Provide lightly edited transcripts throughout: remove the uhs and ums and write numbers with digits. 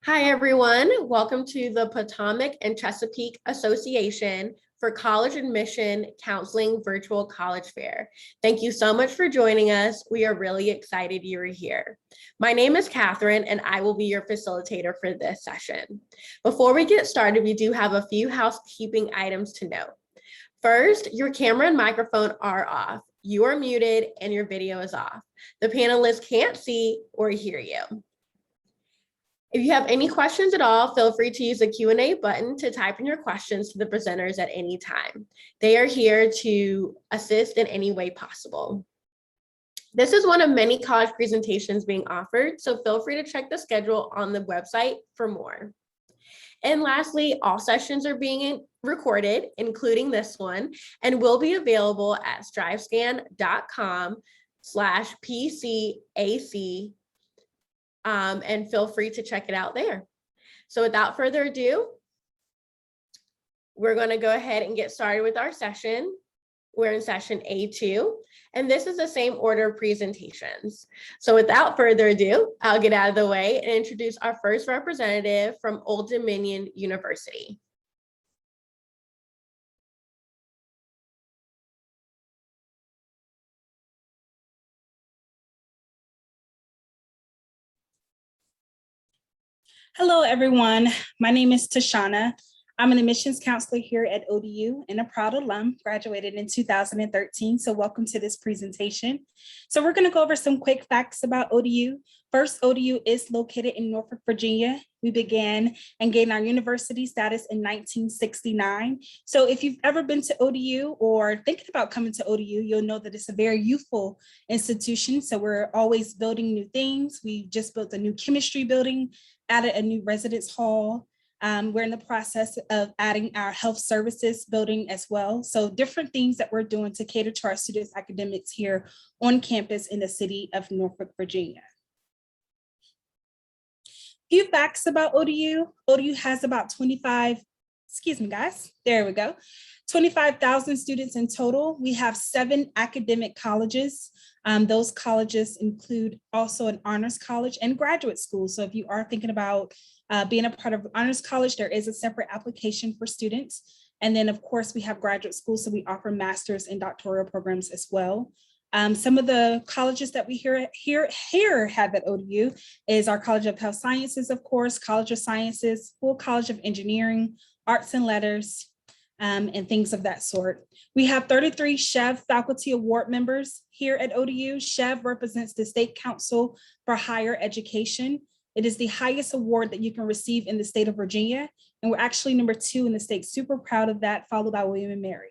Hi, everyone. Welcome to the Potomac and Chesapeake Association for College Admission Counseling Virtual College Fair. Thank you so much for joining us. We are really excited you are here. My name is Catherine, and I will be your facilitator for this session. Before we get started, we do have a few housekeeping items to note. First, your camera and microphone are off. You are muted and your video is off. The panelists can't see or hear you. If you have any questions at all, feel free to use the Q&A button to type in your questions to the presenters at any time. They are here to assist in any way possible. This is one of many college presentations being offered, so feel free to check the schedule on the website for more. And lastly, all sessions are being recorded, including this one, and will be available at strivescan.com/PCACAC. And feel free to check it out there. So without further ado, we're going to go ahead and get started with our session. We're in session A2, and this is the same order of presentations. So without further ado, I'll get out of the way and introduce our first representative from Old Dominion University. Hello, everyone. My name is Tashana. I'm an admissions counselor here at ODU and a proud alum, graduated in 2013. So welcome to this presentation. So we're going to go over some quick facts about ODU. First, ODU is located in Norfolk, Virginia. We began and gained our university status in 1969. So if you've ever been to ODU or thinking about coming to ODU, you'll know that it's a very youthful institution. So we're always building new things. We just built a new chemistry building, added a new residence hall. We're in the process of adding our health services building as well. So different things that we're doing to cater to our students' academics here on campus in the city of Norfolk, Virginia. Few facts about ODU. ODU has about 25,000 students in total. We have 7 academic colleges. Those colleges include also an honors college and graduate school. So if you are thinking about being a part of honors college, there is a separate application for students. And then of course we have graduate school, so we offer master's and doctoral programs as well. Some of the colleges that we here have at ODU is our College of Health Sciences, of course, College of Sciences, Full College of Engineering, Arts and Letters, and things of that sort. We have 33 SHEV Faculty Award members here at ODU. SHEV represents the State Council for Higher Education. It is the highest award that you can receive in the state of Virginia, and we're actually number 2 in the state. Super proud of that, followed by William and Mary.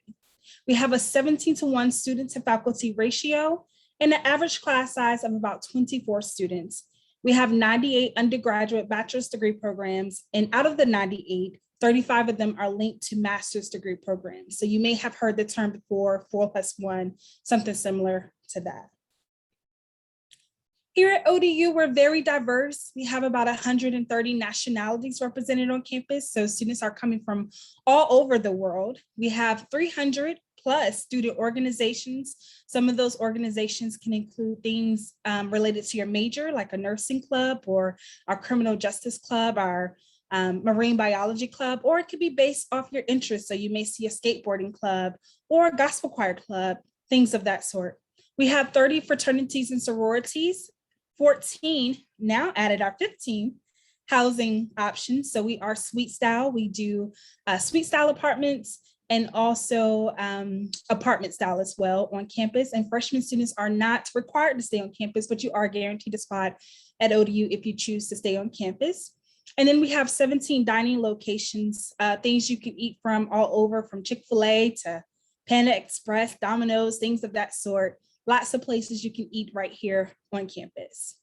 We have a 17-to-1 student to faculty ratio and an average class size of about 24 students. We have 98 undergraduate bachelor's degree programs, and out of the 98, 35 of them are linked to master's degree programs. So you may have heard the term before, 4+1, something similar to that. Here at ODU, we're very diverse. We have about 130 nationalities represented on campus. So students are coming from all over the world. We have 300 plus student organizations. Some of those organizations can include things related to your major, like a nursing club or our criminal justice club, our marine biology club, or it could be based off your interests. So you may see a skateboarding club or a gospel choir club, things of that sort. We have 30 fraternities and sororities, 14, now added our 15 housing options. So we are suite style. We do suite style apartments and also apartment style as well on campus. And freshman students are not required to stay on campus, but you are guaranteed a spot at ODU if you choose to stay on campus. And then we have 17 dining locations, things you can eat from all over, from Chick-fil-A to Panda Express, Domino's, things of that sort. Lots of places you can eat right here on campus.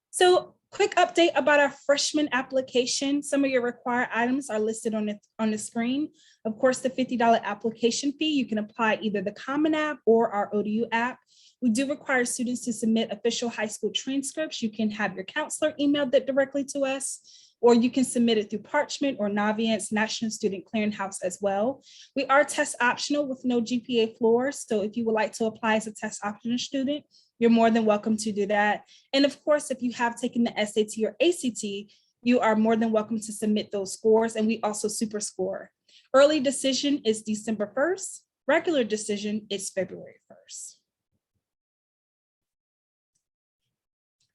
So quick update about our freshman application. Some of your required items are listed on the screen. Of course, the $50 application fee, you can apply either the Common App or our ODU app. We do require students to submit official high school transcripts. You can have your counselor email that directly to us. or you can submit it through Parchment or Navient's National Student Clearinghouse as well. We are test optional with no GPA floor. So if you would like to apply as a test optional student, you're more than welcome to do that. And of course, if you have taken the SAT or ACT, you are more than welcome to submit those scores, and we also super score. Early decision is December 1st. Regular decision is February 1st.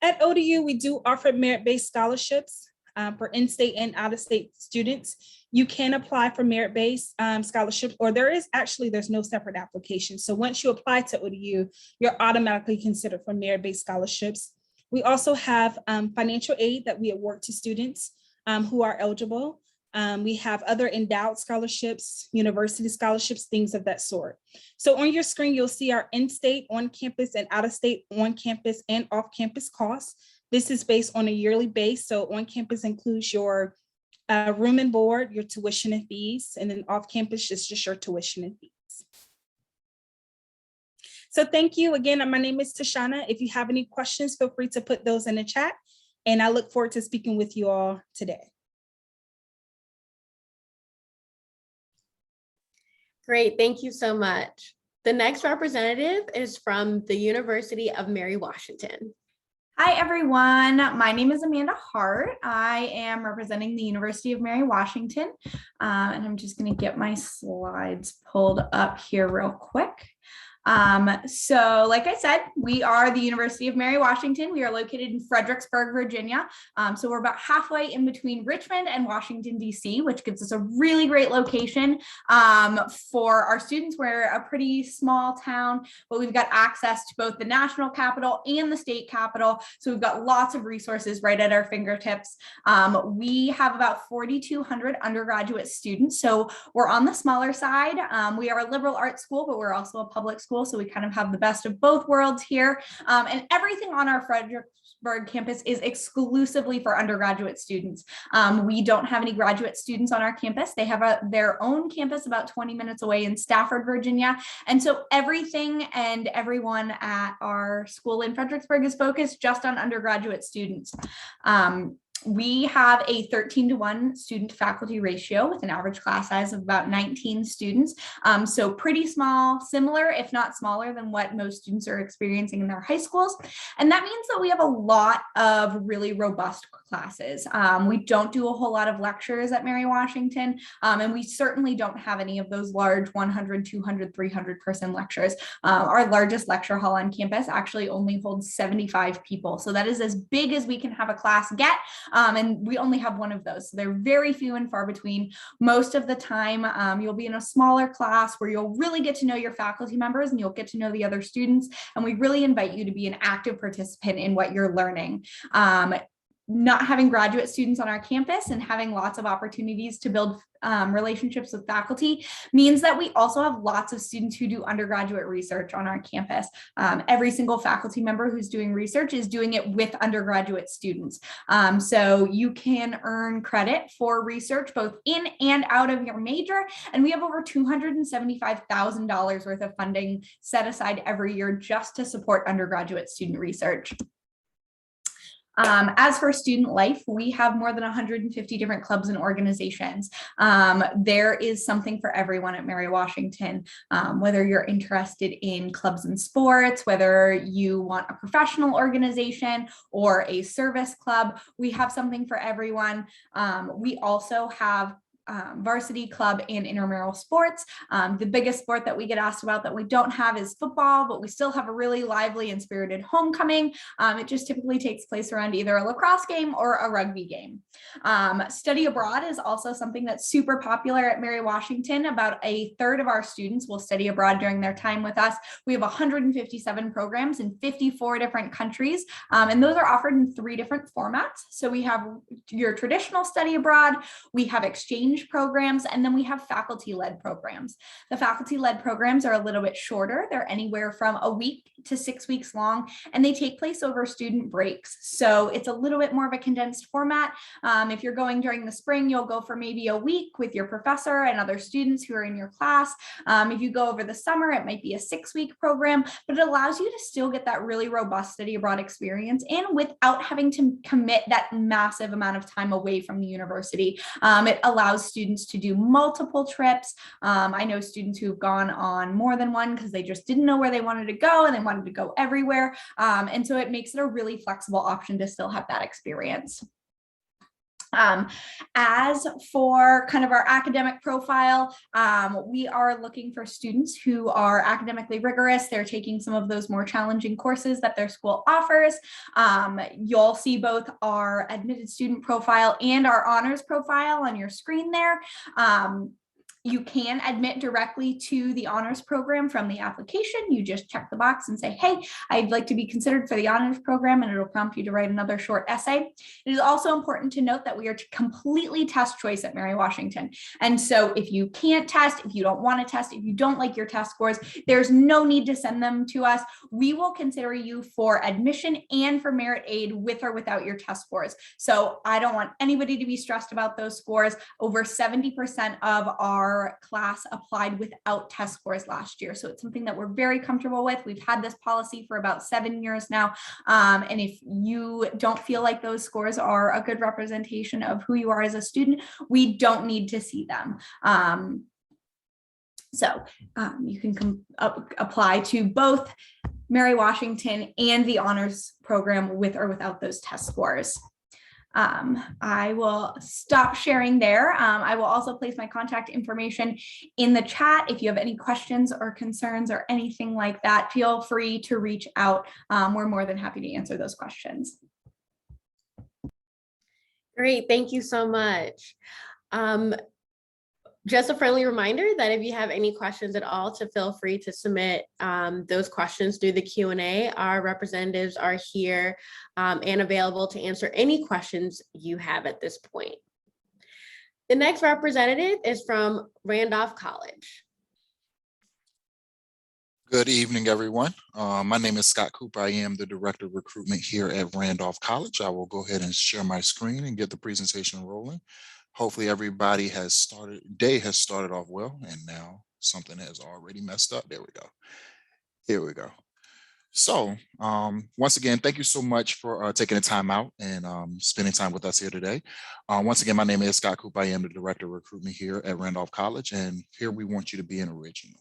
At ODU, we do offer merit-based scholarships for in-state and out-of-state students. You can apply for merit-based scholarships, or there's no separate application. So once you apply to ODU, you're automatically considered for merit-based scholarships. We also have financial aid that we award to students who are eligible. We have other endowed scholarships, university scholarships, things of that sort. So on your screen, you'll see our in-state, on-campus, and out-of-state, on-campus, and off-campus costs. This is based on a yearly base. So on-campus includes your room and board, your tuition and fees, and then off-campus is just your tuition and fees. So thank you again. My name is Tashana. If you have any questions, feel free to put those in the chat, and I look forward to speaking with you all today. Great, thank you so much. The next representative is from the University of Mary Washington. Hi, everyone. My name is Amanda Hart. I am representing the University of Mary Washington, and I'm just going to get my slides pulled up here real quick. So like I said, we are the University of Mary Washington. We are located in Fredericksburg, Virginia. So we're about halfway in between Richmond and Washington, D.C., which gives us a really great location for our students. We're a pretty small town, but we've got access to both the national capital and the state capital. So we've got lots of resources right at our fingertips. We have about 4,200 undergraduate students. So we're on the smaller side. We are a liberal arts school, but we're also a public school. So we kind of have the best of both worlds here. And everything on our Fredericksburg campus is exclusively for undergraduate students. We don't have any graduate students on our campus. They have their own campus about 20 minutes away in Stafford, Virginia. And so everything and everyone at our school in Fredericksburg is focused just on undergraduate students. We have a 13-to-1 student faculty ratio with an average class size of about 19 students. So pretty small, similar, if not smaller than what most students are experiencing in their high schools. And that means that we have a lot of really robust classes. We don't do a whole lot of lectures at Mary Washington, and we certainly don't have any of those large 100, 200, 300 person lectures. Our largest lecture hall on campus actually only holds 75 people. So that is as big as we can have a class get. And we only have one of those. So they're very few and far between. Most of the time, you'll be in a smaller class where you'll really get to know your faculty members and you'll get to know the other students. And we really invite you to be an active participant in what you're learning. Not having graduate students on our campus and having lots of opportunities to build relationships with faculty means that we also have lots of students who do undergraduate research on our campus. Every single faculty member who's doing research is doing it with undergraduate students. So you can earn credit for research both in and out of your major. And we have over $275,000 worth of funding set aside every year just to support undergraduate student research. As for student life, we have more than 150 different clubs and organizations. There is something for everyone at Mary Washington, whether you're interested in clubs and sports, whether you want a professional organization or a service club, we have something for everyone. We also have varsity club and intramural sports. The biggest sport that we get asked about that we don't have is football, but we still have a really lively and spirited homecoming. It just typically takes place around either a lacrosse game or a rugby game. Study abroad is also something that's super popular at Mary Washington. About a third of our students will study abroad during their time with us. We have 157 programs in 54 different countries, and those are offered in 3 different formats. So we have your traditional study abroad, we have exchange fringe programs, and then we have faculty-led programs. The faculty-led programs are a little bit shorter. They're anywhere from a week to 6 weeks long, and they take place over student breaks. So it's a little bit more of a condensed format. If you're going during the spring, you'll go for maybe a week with your professor and other students who are in your class. If you go over the summer, it might be a 6-week program, but it allows you to still get that really robust study abroad experience and without having to commit that massive amount of time away from the university. It allows students to do multiple trips. I know students who've gone on more than one because they just didn't know where they wanted to go and they wanted to go everywhere. And so it makes it a really flexible option to still have that experience. As for kind of our academic profile, we are looking for students who are academically rigorous. They're taking some of those more challenging courses that their school offers. You'll see both our admitted student profile and our honors profile on your screen there. You can admit directly to the honors program from the application. You just check the box and say, hey, I'd like to be considered for the honors program, and it'll prompt you to write another short essay. It is also important to note that we are completely test choice at Mary Washington. And so if you can't test, if you don't want to test, if you don't like your test scores, there's no need to send them to us. We will consider you for admission and for merit aid with or without your test scores. So I don't want anybody to be stressed about those scores. Over 70% of our class applied without test scores last year. So it's something that we're very comfortable with. We've had this policy for about 7 years now. And if you don't feel like those scores are a good representation of who you are as a student, we don't need to see them. You can apply to both Mary Washington and the honors program with or without those test scores. I will stop sharing there. I will also place my contact information in the chat. If you have any questions or concerns or anything like that, feel free to reach out. We're more than happy to answer those questions. Great, thank you so much. Just a friendly reminder that if you have any questions at all, to feel free to submit those questions through the Q&A. Our representatives are here and available to answer any questions you have at this point. The next representative is from Randolph College. Good evening, everyone. My name is Scott Cooper. I am the Director of Recruitment here at Randolph College. I will go ahead and share my screen and get the presentation rolling. Hopefully everybody has started off well, and now something has already messed up. There we go. Here we go. So once again, thank you so much for taking the time out and spending time with us here today. Once again, my name is Scott Cooper. I am the Director of Recruitment here at Randolph College, and here we want you to be an original.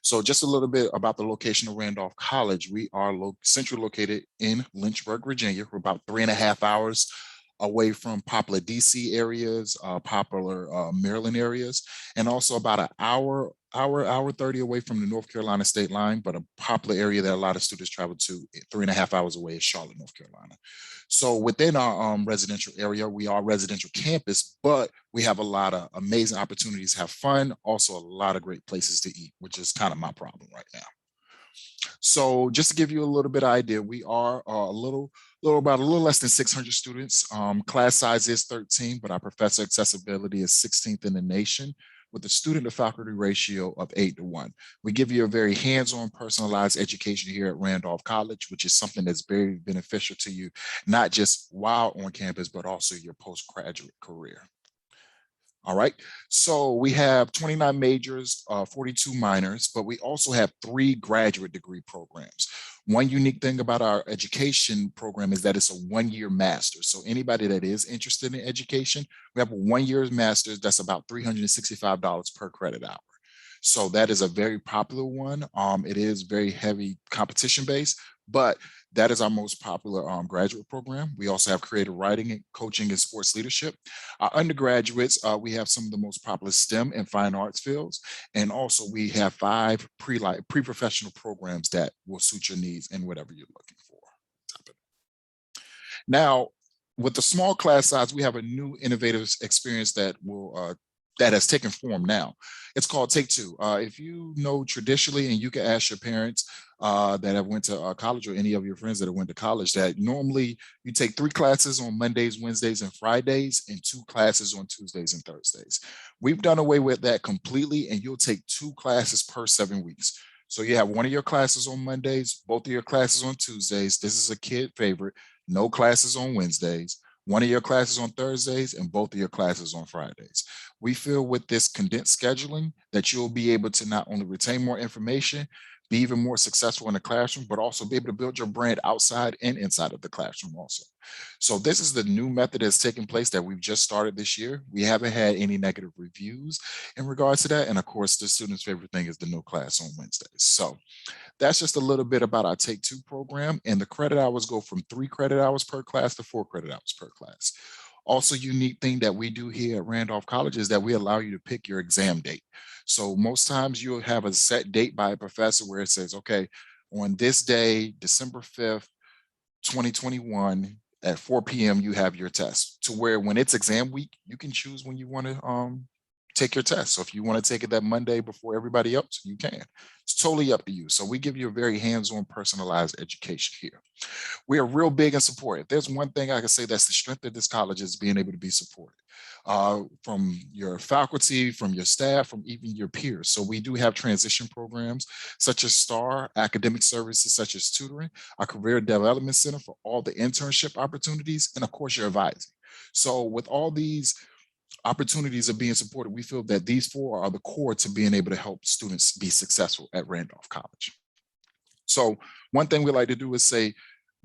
So just a little bit about the location of Randolph College. We are centrally located in Lynchburg, Virginia. We're about 3.5 hours away from popular DC areas, popular Maryland areas, and also about an hour 30 away from the North Carolina state line, but a popular area that a lot of students travel to 3.5 hours away is Charlotte, North Carolina. So within our residential area, we are residential campus, but we have a lot of amazing opportunities to have fun, also a lot of great places to eat, which is kind of my problem right now. So just to give you a little bit of idea, we are about a little less than 600 students. Class size is 13, but our professor accessibility is 16th in the nation, with a student to faculty ratio of 8:1. We give you a very hands-on personalized education here at Randolph College, which is something that's very beneficial to you, not just while on campus, but also your postgraduate career. All right, so we have 29 majors, 42 minors, but we also have 3 graduate degree programs. One unique thing about our education program is that it's a 1-year master's. So anybody that is interested in education, we have a 1-year master's that's about $365 per credit hour. So that is a very popular one. It is very heavy competition based, but that is our most popular graduate program. We also have creative writing, coaching, and sports leadership. Our undergraduates, we have some of the most popular STEM and fine arts fields. And also we have 5 pre-professional programs that will suit your needs and whatever you're looking for. Now, with the small class size, we have a new innovative experience that will that has taken form now. It's called Take Two. If you know traditionally, and you can ask your parents that have went to college, or any of your friends that have went to college, that normally you take 3 classes on Mondays, Wednesdays, and Fridays, and 2 classes on Tuesdays and Thursdays. We've done away with that completely, and you'll take 2 classes per 7 weeks. So you have one of your classes on Mondays, both of your classes on Tuesdays. This is a kid favorite. No classes on Wednesdays, one of your classes on Thursdays, and both of your classes on Fridays. We feel with this condensed scheduling that you'll be able to not only retain more information, be even more successful in the classroom, but also be able to build your brand outside and inside of the classroom also. So this is the new method that's taking place that we've just started this year. We haven't had any negative reviews in regards to that. And of course, the students' favorite thing is the no class on Wednesdays. So that's just a little bit about our Take Two program. And the credit hours go from 3 credit hours per class to 4 credit hours per class. Also, unique thing that we do here at Randolph College is that we allow you to pick your exam date. So most times you'll have a set date by a professor where it says, okay, on this day, December 5th, 2021, at 4 p.m., you have your test, to where when it's exam week, you can choose when you want to take your test. So if you want to take it that Monday before everybody else, you can. It's totally up to you. So we give you a very hands-on, personalized education here. We are real big in support. If there's one thing I can say that's the strength of this college, is being able to be supported from your faculty, from your staff, from even your peers. So we do have transition programs such as STAR, academic services such as tutoring, our career development center for all the internship opportunities, and of course your advising. So with all these opportunities of being supported, we feel that these 4 are the core to being able to help students be successful at Randolph College. So one thing we like to do is say,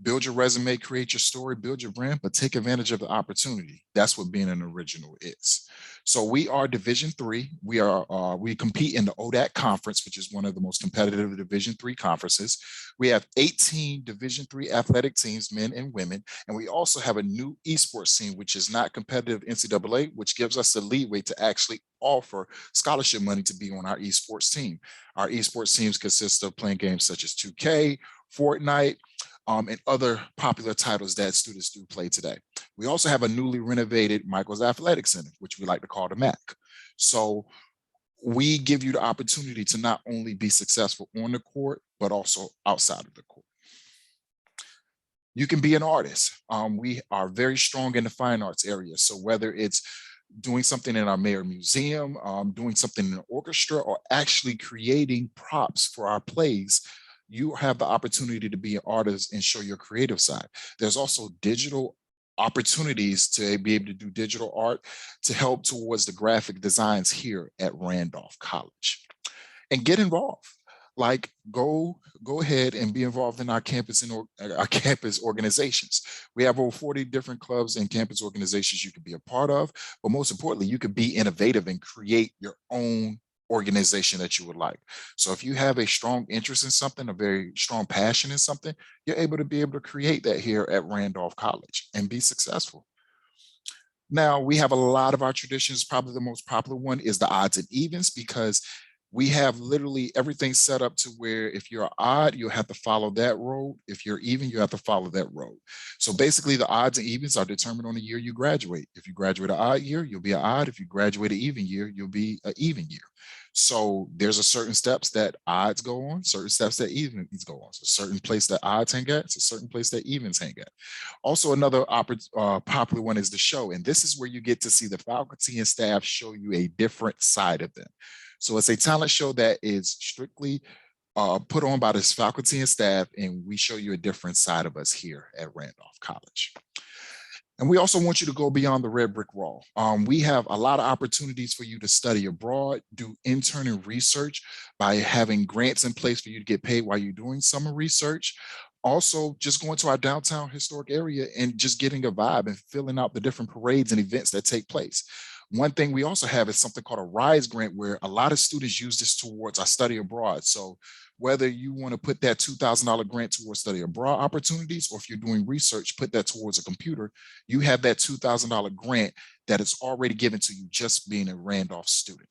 build your resume, create your story, build your brand, but take advantage of the opportunity. That's what being an original is. So we are Division III. We compete in the ODAC conference, which is one of the most competitive Division III conferences. We have 18 Division III athletic teams, men and women, and we also have a new esports team, which is not competitive NCAA, which gives us the leeway to actually offer scholarship money to be on our esports team. Our esports teams consist of playing games such as 2K, Fortnite, and other popular titles that students do play today. We also have a newly renovated Michael's Athletic Center, which we like to call the MAC. So we give you the opportunity to not only be successful on the court, but also outside of the court. You can be an artist. We are very strong in the fine arts area. So whether it's doing something in our Mayor Museum, doing something in an orchestra, or actually creating props for our plays, you have the opportunity to be an artist and show your creative side. There's also digital opportunities to be able to do digital art to help towards the graphic designs here at Randolph College. And get involved. Like go ahead and be involved in our campus and our campus organizations. We have over 40 different clubs and campus organizations you could be a part of, but most importantly, you could be innovative and create your own organization that you would like. So if you have a strong interest in something, a very strong passion in something, you're able to create that here at Randolph College and be successful. Now, we have a lot of our traditions. Probably the most popular one is the odds and evens, because we have literally everything set up to where if you're odd, you'll have to follow that road. If you're even, you have to follow that road. So basically the odds and evens are determined on the year you graduate. If you graduate an odd year, you'll be an odd. If you graduate an even year, you'll be an even year. So there's a certain steps that odds go on, certain steps that evens go on. So a certain place that odds hang at, it's a certain place that evens hang at. Also, another popular one is the show. And this is where you get to see the faculty and staff show you a different side of them. So it's a talent show that is strictly put on by this faculty and staff, and we show you a different side of us here at Randolph College. And we also want you to go beyond the red brick wall. We have a lot of opportunities for you to study abroad, do intern and research by having grants in place for you to get paid while you're doing summer research. Also, just going to our downtown historic area and just getting a vibe and filling out the different parades and events that take place. One thing we also have is something called a RISE grant, where a lot of students use this towards our study abroad. So whether you want to put that $2,000 grant towards study abroad opportunities, or if you're doing research, put that towards a computer, you have that $2,000 grant that is already given to you just being a Randolph student.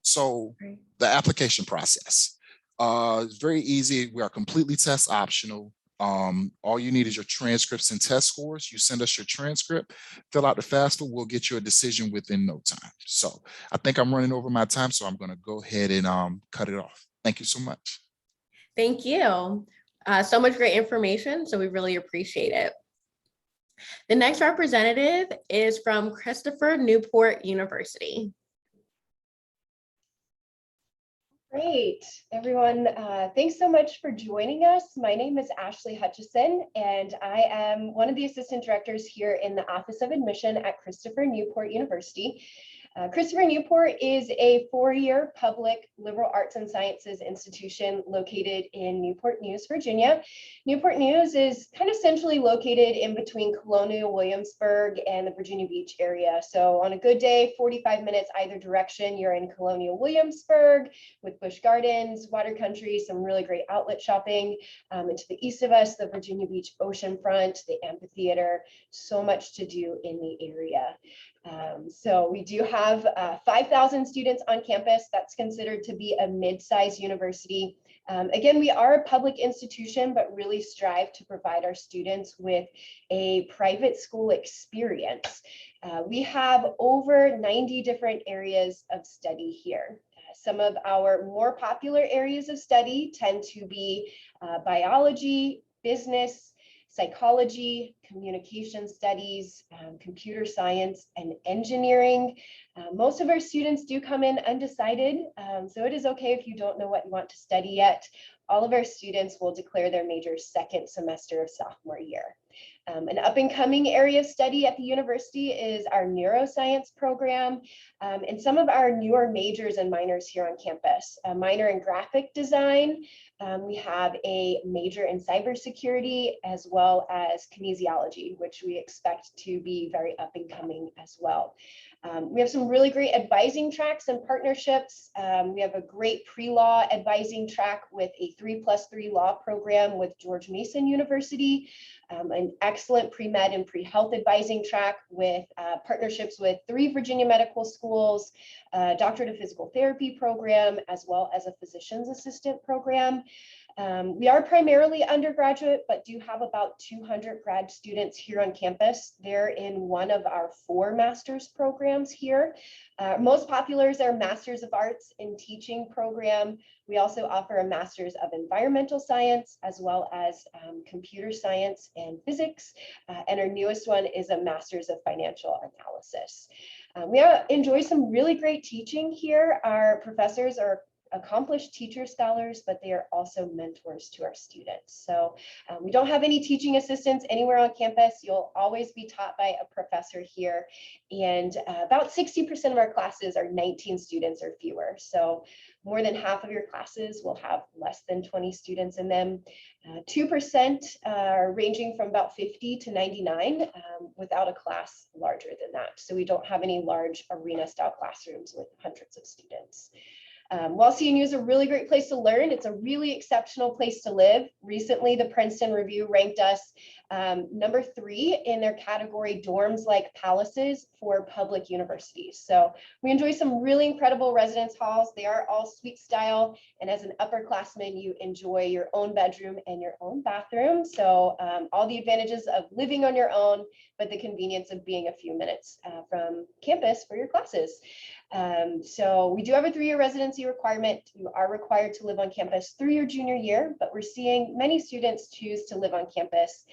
So the application process is very easy. We are completely test optional. All you need is your transcripts and test scores. You send us your transcript, fill out the FAFSA, we'll get you a decision within no time. So I think I'm running over my time, so I'm going to go ahead and cut it off. Thank you so much. Thank you. So much great information, so we really appreciate it. The next representative is from Christopher Newport University. Great, everyone. Thanks so much for joining us. My name is Ashley Hutchison, and I am one of the assistant directors here in the Office of Admission at Christopher Newport University. Christopher Newport is a four-year public liberal arts and sciences institution located in Newport News, Virginia. Newport News is kind of centrally located in between Colonial Williamsburg and the Virginia Beach area. So on a good day, 45 minutes either direction, you're in Colonial Williamsburg with Busch Gardens, water country, some really great outlet shopping. And to the east of us, the Virginia Beach oceanfront, the amphitheater, so much to do in the area. So we do have 5,000 students on campus. That's considered to be a mid-sized university. Again, we are a public institution, but really strive to provide our students with a private school experience. We have over 90 different areas of study here. Some of our more popular areas of study tend to be biology, business, psychology, communication studies, computer science, and engineering. Most of our students do come in undecided, so it is okay if you don't know what you want to study yet. All of our students will declare their major second semester of sophomore year. An up-and-coming area of study at the university is our neuroscience program, and some of our newer majors and minors here on campus. A minor in graphic design, we have a major in cybersecurity, as well as kinesiology, which we expect to be very up and coming as well. We have some really great advising tracks and partnerships. We have a great pre-law advising track with a 3+3 law program with George Mason University, an excellent pre-med and pre-health advising track with partnerships with 3 Virginia medical schools, doctorate of physical therapy program, as well as a physician's assistant program. We are primarily undergraduate, but do have about 200 grad students here on campus. They're in one of our 4 master's programs here. Most popular is our Master's of Arts in Teaching program. We also offer a Master's of Environmental Science, as well as Computer Science and Physics. And our newest one is a Master's of Financial Analysis. We enjoy some really great teaching here. Our professors are accomplished teacher scholars, but they are also mentors to our students. So we don't have any teaching assistants anywhere on campus. You'll always be taught by a professor here. And about 60% of our classes are 19 students or fewer. So more than half of your classes will have less than 20 students in them. 2% are ranging from about 50 to 99 without a class larger than that. So we don't have any large arena style classrooms with hundreds of students. While CNU is a really great place to learn, it's a really exceptional place to live. Recently, the Princeton Review ranked us number 3 in their category dorms like palaces for public universities. So we enjoy some really incredible residence halls. They are all suite style. And as an upperclassman, you enjoy your own bedroom and your own bathroom. So all the advantages of living on your own, but the convenience of being a few minutes from campus for your classes. So we do have a 3-year residency requirement. You are required to live on campus through your junior year, but we're seeing many students choose to live on campus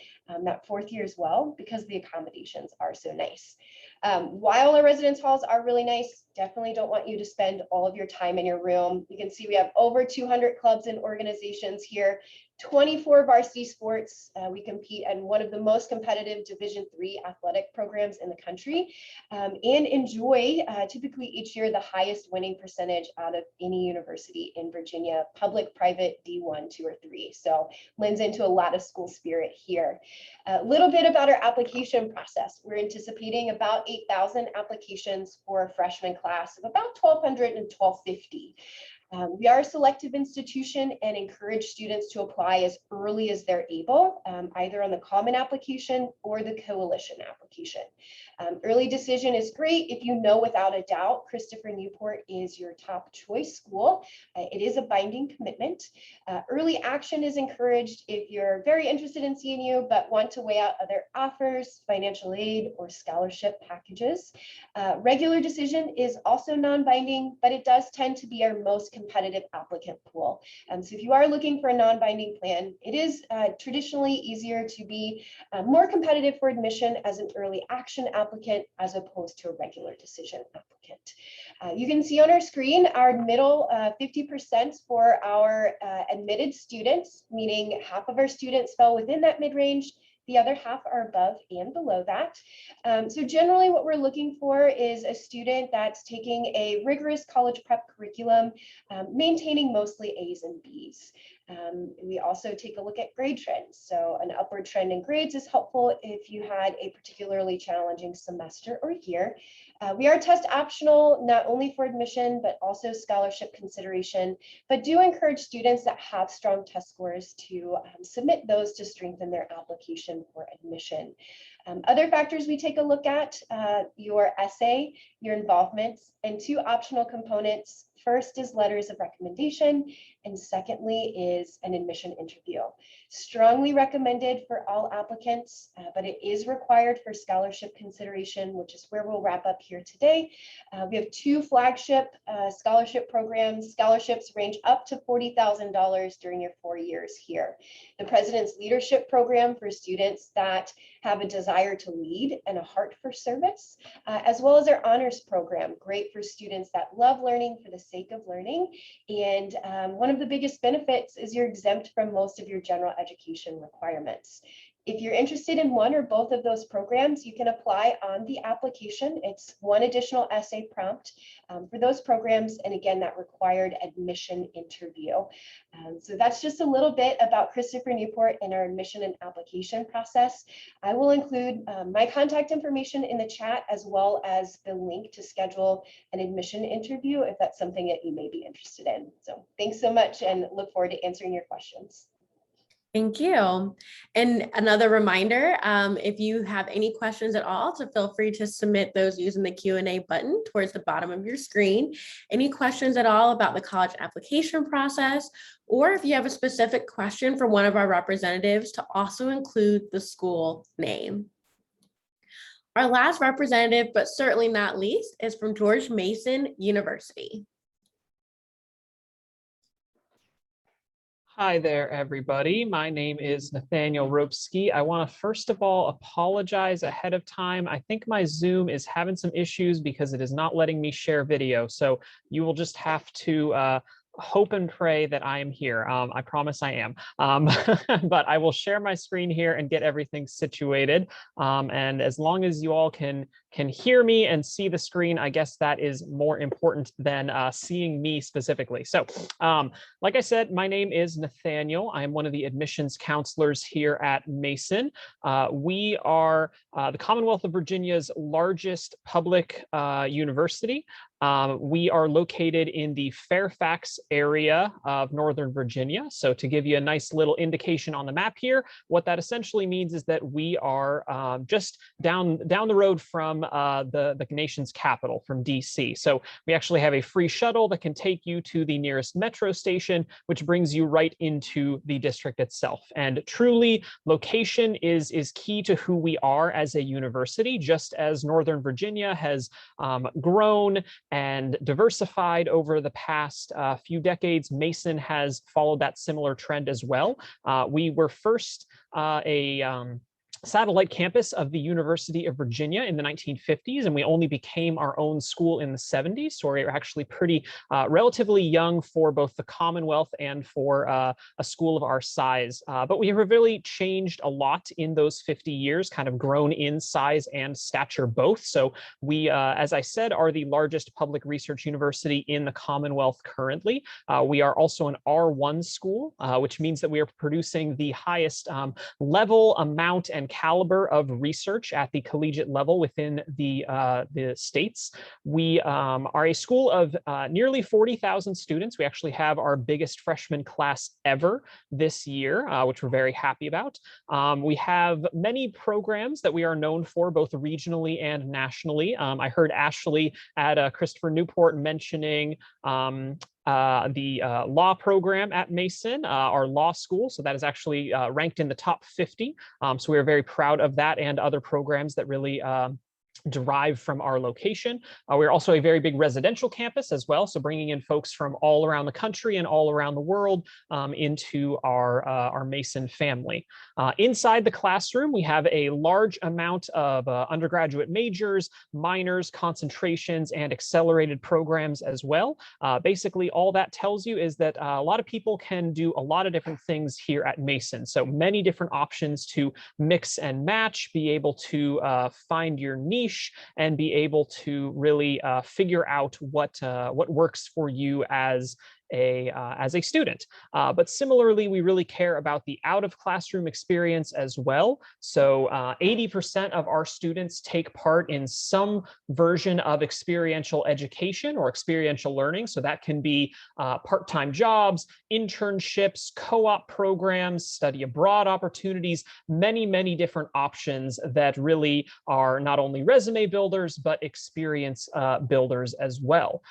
that 4th year as well, because the accommodations are so nice. While our residence halls are really nice, definitely don't want you to spend all of your time in your room. You can see we have over 200 clubs and organizations here, 24 varsity sports. We compete in one of the most competitive Division III athletic programs in the country, and enjoy typically each year the highest winning percentage out of any university in Virginia, public, private, D1, 2, or 3. So lends into a lot of school spirit here. A little bit about our application process. We're anticipating about 8,000 applications for a freshman class of about 1,200 and 1,250. We are a selective institution and encourage students to apply as early as they're able, either on the common application or the coalition application. Early decision is great if you know without a doubt Christopher Newport is your top choice school. It is a binding commitment. Early action is encouraged if you're very interested in CNU but want to weigh out other offers, financial aid, or scholarship packages. Regular decision is also non-binding, but it does tend to be our most competitive applicant pool. So if you are looking for a non-binding plan, it is traditionally easier to be more competitive for admission as an early action applicant as opposed to a regular decision applicant. You can see on our screen our middle 50% for our admitted students, meaning half of our students fell within that mid-range. The other half are above and below that. So generally what we're looking for is a student that's taking a rigorous college prep curriculum, maintaining mostly A's and B's. We also take a look at grade trends. So an upward trend in grades is helpful if you had a particularly challenging semester or year. We are test optional, not only for admission, but also scholarship consideration, but do encourage students that have strong test scores to submit those to strengthen their application for admission. Other factors we take a look at, your essay, your involvements, and two optional components. First is letters of recommendation, and secondly is an admission interview. Strongly recommended for all applicants, but it is required for scholarship consideration, which is where we'll wrap up here today. We have two flagship scholarship programs. Scholarships range up to $40,000 during your 4 years here. The President's Leadership Program for students that have a desire to lead and a heart for service, as well as our honors program, great for students that love learning for the sake of learning. And one of the biggest benefits is you're exempt from most of your general education requirements. If you're interested in one or both of those programs, you can apply on the application. It's one additional essay prompt for those programs, and again, that required admission interview. So that's just a little bit about Christopher Newport and our admission and application process. I will include my contact information in the chat, as well as the link to schedule an admission interview if that's something that you may be interested in. So thanks so much, and look forward to answering your questions. Thank you. And another reminder, if you have any questions at all, to feel free to submit those using the Q&A button towards the bottom of your screen. Any questions at all about the college application process, or if you have a specific question for one of our representatives, to also include the school name. Our last representative, but certainly not least, is from George Mason University. Hi there, everybody. My name is Nathaniel Ropsky. I want to first of all apologize ahead of time. I think my Zoom is having some issues because it is not letting me share video. So you will just have to hope and pray that I am here. I promise I am. But I will share my screen here and get everything situated. And as long as you all can hear me and see the screen, I guess that is more important than seeing me specifically. So like I said, my name is Nathaniel. I am one of the admissions counselors here at Mason. We are the Commonwealth of Virginia's largest public university. We are located in the Fairfax area of Northern Virginia. So to give you a nice little indication on the map here, what that essentially means is that we are just down the road from the nation's capital, from DC. So we actually have a free shuttle that can take you to the nearest metro station, which brings you right into the district itself. And truly, location is key to who we are as a university. Just as Northern Virginia has grown and diversified over the past few decades, Mason has followed that similar trend as well. We were first a satellite campus of the University of Virginia in the 1950s, and we only became our own school in the 70s. So we're actually pretty relatively young for both the Commonwealth and for a school of our size. But we have really changed a lot in those 50 years, kind of grown in size and stature both. So we, as I said, are the largest public research university in the Commonwealth currently. We are also an R1 school, which means that we are producing the highest level, amount, and caliber of research at the collegiate level within the states. We are a school of nearly 40,000 students. We actually have our biggest freshman class ever this year, which we're very happy about. We have many programs that we are known for, both regionally and nationally. I heard Ashley at Christopher Newport mentioning the law program at Mason, our law school. So that is actually ranked in the top 50. So we are very proud of that and other programs that really derive from our location. We're also a very big residential campus as well, so bringing in folks from all around the country and all around the world into our Mason family. Inside the classroom, we have a large amount of undergraduate majors, minors, concentrations, and accelerated programs as well. Basically, all that tells you is that a lot of people can do a lot of different things here at Mason. So many different options to mix and match, be able to find your niche, and be able to really figure out what works for you as a student. But similarly, we really care about the out of classroom experience as well. So 80% of our students take part in some version of experiential education or experiential learning. So that can be part-time jobs, internships, co-op programs, study abroad opportunities, many, many different options that really are not only resume builders, but experience builders as well.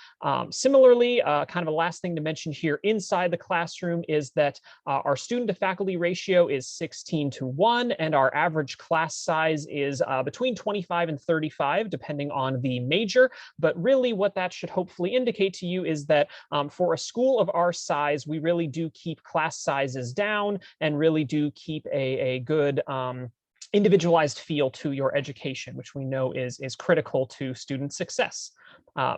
Similarly, kind of a last thing to mention here inside the classroom is that our student to faculty ratio is 16:1, and our average class size is between 25 and 35, depending on the major. But really what that should hopefully indicate to you is that for a school of our size, we really do keep class sizes down and really do keep a good individualized feel to your education, which we know is critical to student success.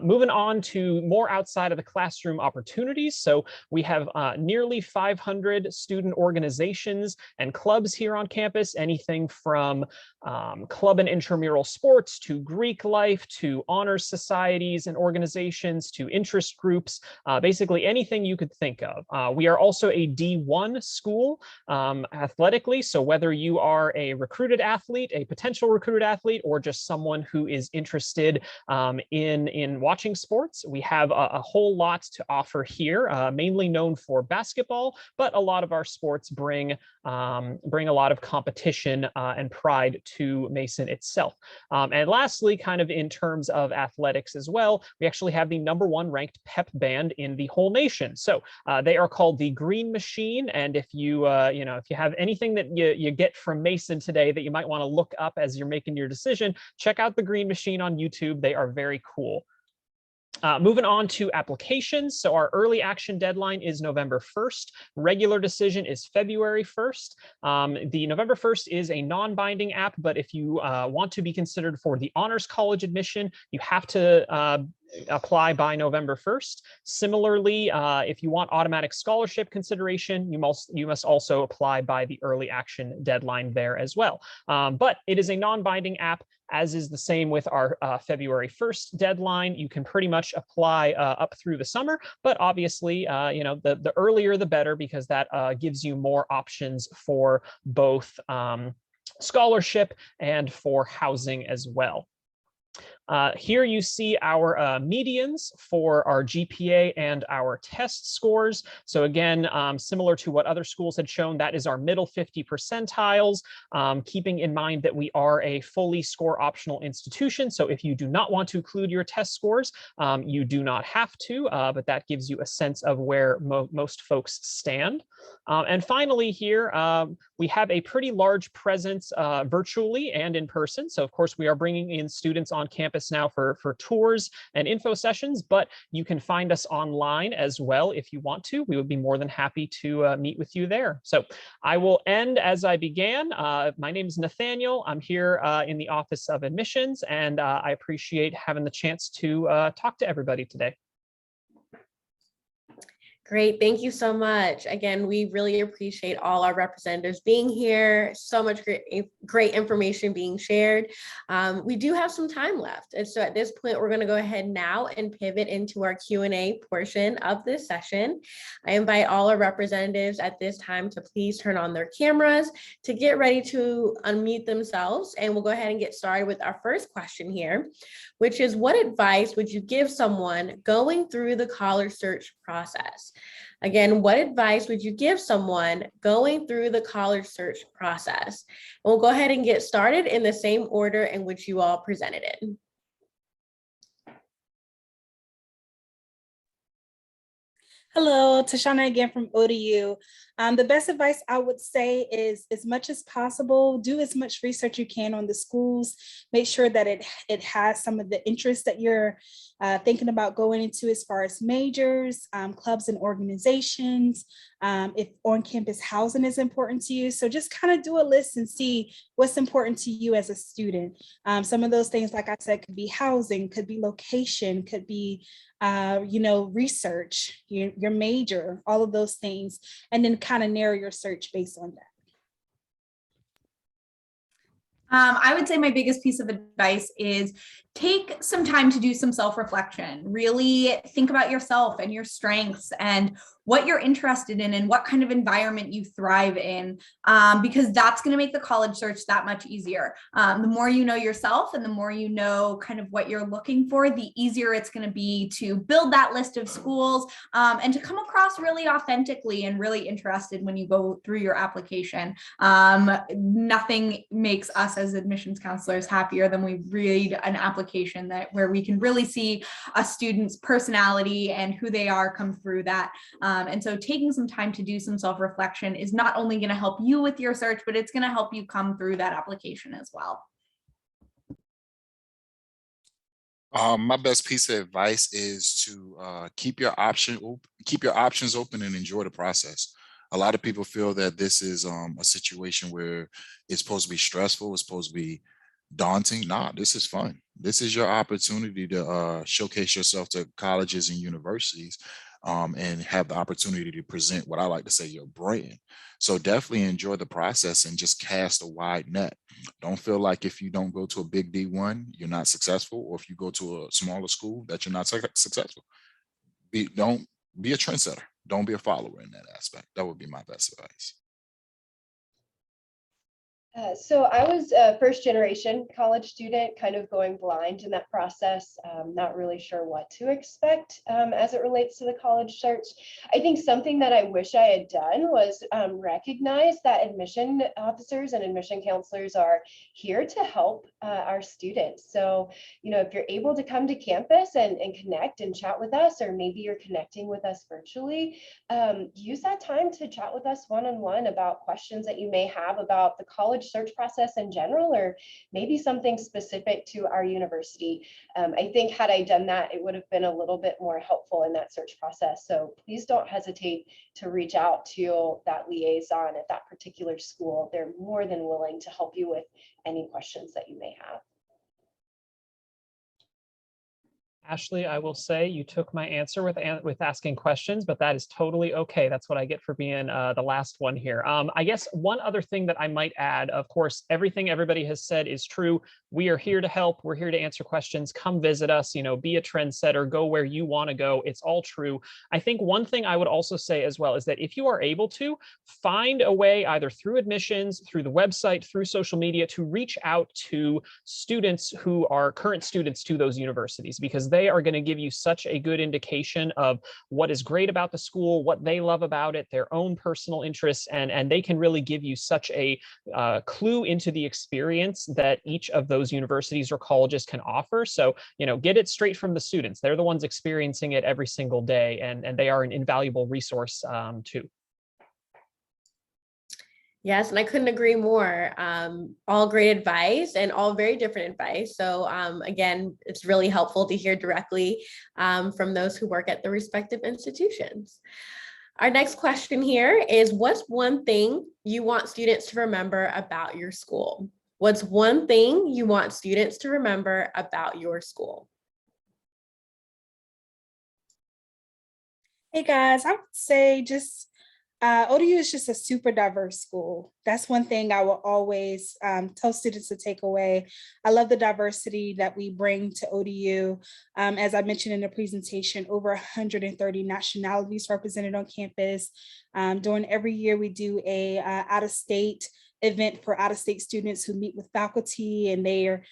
Moving on to more outside of the classroom opportunities. So we have nearly 500 student organizations and clubs here on campus, anything from club and intramural sports to Greek life to honors societies and organizations to interest groups, basically anything you could think of. We are also a D1 school athletically. So whether you are a recruited athlete, a potential recruited athlete, or just someone who is interested in watching sports, we have a whole lot to offer here, mainly known for basketball, but a lot of our sports bring a lot of competition and pride to Mason itself. And lastly, kind of in terms of athletics as well, we actually have the #1 ranked pep band in the whole nation. So they are called the Green Machine. And if you if you have anything that you get from Mason today that you might want to look up as you're making your decision, check out the Green Machine on YouTube. They are very cool. Moving on to applications. So our early action deadline is November 1st. Regular decision is February 1st. The November 1st is a non-binding app, but if you want to be considered for the Honors College admission, you have to apply by November 1st. Similarly, if you want automatic scholarship consideration, you must also apply by the early action deadline there as well. But it is a non-binding app, as is the same with our February 1st deadline. You can pretty much apply up through the summer, but obviously, the earlier the better, because that gives you more options for both scholarship and for housing as well. Here you see our medians for our GPA and our test scores. So again, similar to what other schools had shown, that is our middle 50 percentiles, keeping in mind that we are a fully score optional institution. So if you do not want to include your test scores, you do not have to, but that gives you a sense of where most folks stand. And finally here, we have a pretty large presence virtually and in person. So of course, we are bringing in students on campus now for tours and info sessions, but you can find us online as well if you want to. We would be more than happy to meet with you there. So I will end as I began. My name is Nathaniel. I'm here in the Office of Admissions, and I appreciate having the chance to talk to everybody today. Great, thank you so much. Again, we really appreciate all our representatives being here. So much great information being shared. We do have some time left. And so at this point, we're gonna go ahead now and pivot into our Q&A portion of this session. I invite all our representatives at this time to please turn on their cameras to get ready to unmute themselves. And we'll go ahead and get started with our first question here, which is, what advice would you give someone going through the college search process? Again, what advice would you give someone going through the college search process? We'll go ahead and get started in the same order in which you all presented it. Hello, Tashana again from ODU. The best advice I would say is, as much as possible, do as much research you can on the schools. Make sure that it has some of the interests that you're thinking about going into, as far as majors, clubs and organizations, if on-campus housing is important to you. So just kind of do a list and see what's important to you as a student. Some of those things, like I said, could be housing, could be location, could be research, your major, all of those things, and then kind of narrow your search based on that. I would say my biggest piece of advice is take some time to do some self-reflection. Really think about yourself and your strengths and what you're interested in and what kind of environment you thrive in, because that's going to make the college search that much easier. The more you know yourself and the more you know kind of what you're looking for, the easier it's going to be to build that list of schools and to come across really authentically and really interested when you go through your application. Nothing makes us as admissions counselors happier than we read an application where we can really see a student's personality and who they are come through that. And so taking some time to do some self-reflection is not only going to help you with your search, but it's going to help you come through that application as well. My best piece of advice is to keep your options open and enjoy the process. A lot of people feel that this is a situation where it's supposed to be stressful, it's supposed to be daunting. Nah, this is fun. This is your opportunity to showcase yourself to colleges and universities and have the opportunity to present what I like to say your brand. So definitely enjoy the process and just cast a wide net. Don't feel like if you don't go to a big D1, you're not successful, or if you go to a smaller school that you're not successful. Don't be a trendsetter. Don't be a follower in that aspect. That would be my best advice. So I was a first generation college student, kind of going blind in that process, not really sure what to expect as it relates to the college search. I think something that I wish I had done was recognize that admission officers and admission counselors are here to help our students. So, if you're able to come to campus and connect and chat with us, or maybe you're connecting with us virtually, use that time to chat with us one-on-one about questions that you may have about the college search process in general, or maybe something specific to our university. I think had I done that, it would have been a little bit more helpful in that search process. So please don't hesitate to reach out to that liaison at that particular school. They're more than willing to help you with any questions that you may have. Ashley, I will say you took my answer with asking questions, but that is totally okay. That's what I get for being the last one here. I guess one other thing that I might add, of course, everything everybody has said is true. We are here to help. We're here to answer questions. Come visit us, be a trendsetter, go where you want to go. It's all true. I think one thing I would also say as well is that if you are able to, find a way either through admissions, through the website, through social media, to reach out to students who are current students to those universities, because they are going to give you such a good indication of what is great about the school, what they love about it, their own personal interests, and they can really give you such a clue into the experience that each of those universities or colleges can offer. So, get it straight from the students. They're the ones experiencing it every single day, and they are an invaluable resource too. Yes, and I couldn't agree more. All great advice and all very different advice. So again, it's really helpful to hear directly from those who work at the respective institutions. Our next question here is, what's one thing you want students to remember about your school? What's one thing you want students to remember about your school? Hey guys, I would say just ODU is just a super diverse school. That's one thing I will always tell students to take away. I love the diversity that we bring to ODU. As I mentioned in the presentation, over 130 nationalities represented on campus. During every year, we do a out-of-state event for out-of-state students who meet with faculty, and they are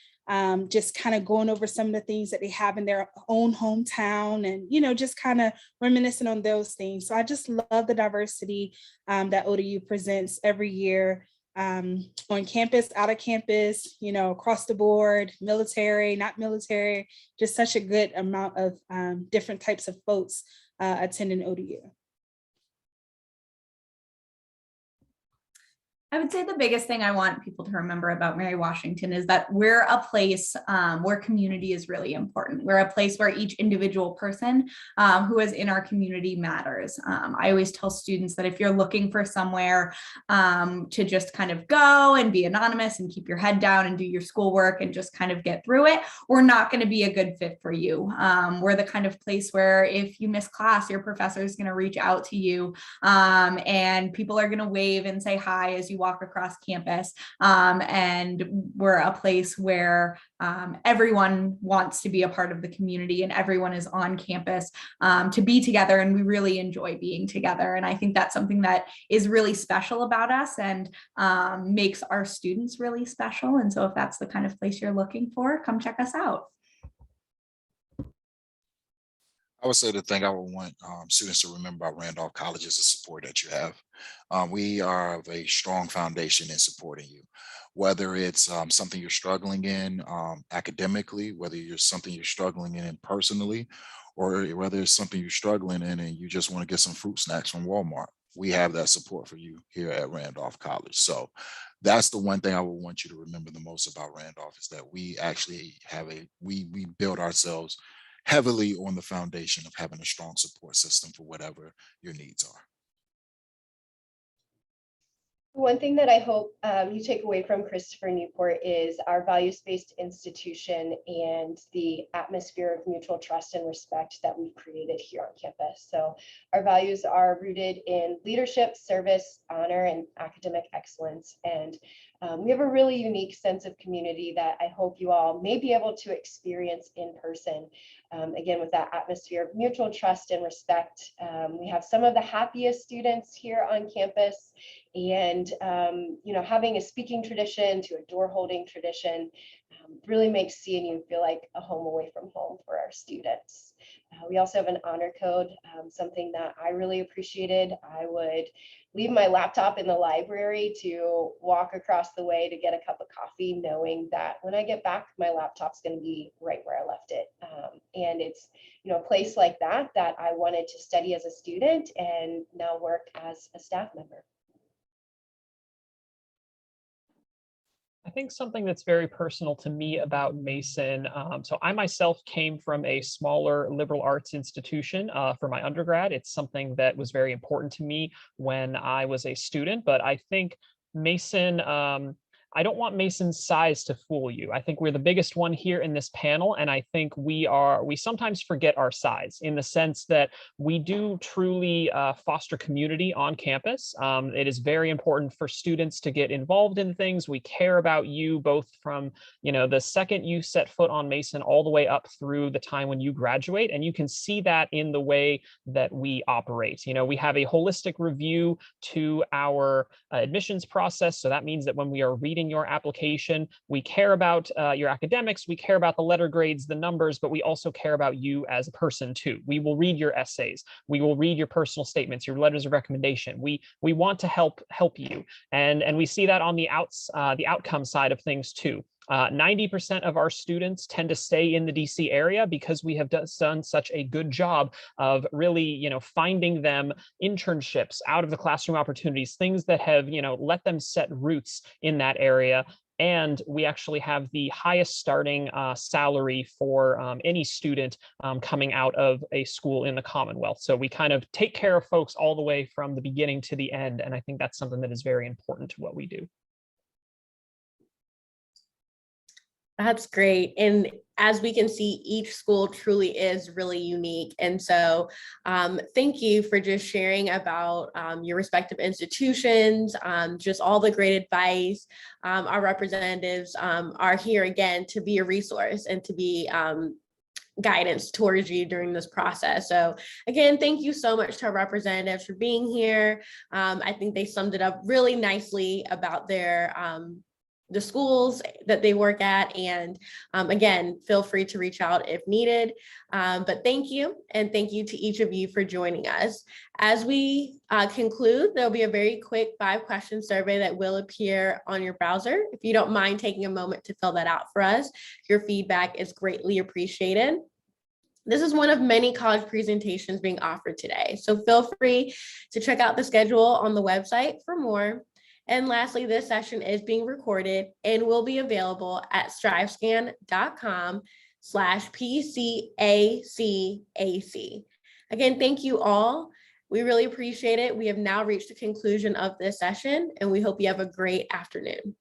just kind of going over some of the things that they have in their own hometown, and just kind of reminiscing on those things. So I just love the diversity that ODU presents every year, on campus, out of campus, across the board, military, not military, just such a good amount of different types of folks attending ODU. I would say the biggest thing I want people to remember about Mary Washington is that we're a place where community is really important. We're a place where each individual person who is in our community matters. I always tell students that if you're looking for somewhere to just kind of go and be anonymous and keep your head down and do your schoolwork and just kind of get through it, we're not going to be a good fit for you. We're the kind of place where if you miss class, your professor is going to reach out to you, and people are going to wave and say hi as you walk across campus, and we're a place where everyone wants to be a part of the community and everyone is on campus to be together, and we really enjoy being together. And I think that's something that is really special about us and makes our students really special. And so if that's the kind of place you're looking for, come check us out. I would say the thing I would want students to remember about Randolph College is the support that you have. We are of a strong foundation in supporting you, whether it's something you're struggling in academically, whether something you're struggling in personally, or whether it's something you're struggling in and you just want to get some fruit snacks from Walmart. We have that support for you here at Randolph College. So that's the one thing I would want you to remember the most about Randolph, is that we actually have we build ourselves heavily on the foundation of having a strong support system for whatever your needs are. One thing that I hope you take away from Christopher Newport is our values-based institution and the atmosphere of mutual trust and respect that we've created here on campus. So our values are rooted in leadership, service, honor, and academic excellence. And we have a really unique sense of community that I hope you all may be able to experience in person. Again, with that atmosphere of mutual trust and respect. We have some of the happiest students here on campus, and having a speaking tradition to a door holding tradition really makes CNU feel like a home away from home for our students. We also have an honor code, something that I really appreciated. I would leave my laptop in the library to walk across the way to get a cup of coffee, knowing that when I get back, my laptop's going to be right where I left it. And it's a place like that I wanted to study as a student and now work as a staff member. I think something that's very personal to me about Mason, so I myself came from a smaller liberal arts institution for my undergrad. It's something that was very important to me when I was a student, but I think Mason, I don't want Mason's size to fool you. I think we're the biggest one here in this panel, and I think we sometimes forget our size in the sense that we do truly foster community on campus. It is very important for students to get involved in things. We care about you both from the second you set foot on Mason all the way up through the time when you graduate, and you can see that in the way that we operate. We have a holistic review to our admissions process, so that means that when we are reading your application, we care about your academics, we care about the letter grades, the numbers, but we also care about you as a person too. We will read your essays, we will read your personal statements, your letters of recommendation. We want to help you, and we see that on the outcome side of things too. 90% of our students tend to stay in the DC area because we have done such a good job of really, finding them internships, out of the classroom opportunities, things that have, let them set roots in that area. And we actually have the highest starting salary for any student coming out of a school in the Commonwealth. So we kind of take care of folks all the way from the beginning to the end. And I think that's something that is very important to what we do. That's great. And as we can see, each school truly is really unique. And so thank you for just sharing about your respective institutions, just all the great advice. Our representatives are here again to be a resource and to be guidance towards you during this process. So again, thank you so much to our representatives for being here. I think they summed it up really nicely about their the schools that they work at. And again, feel free to reach out if needed. But thank you. And thank you to each of you for joining us. As we conclude, there'll be a very quick 5-question survey that will appear on your browser. If you don't mind taking a moment to fill that out for us, your feedback is greatly appreciated. This is one of many college presentations being offered today. So feel free to check out the schedule on the website for more. And lastly, this session is being recorded and will be available at strivescan.com/PCACAC. Again, thank you all. We really appreciate it. We have now reached the conclusion of this session, and we hope you have a great afternoon.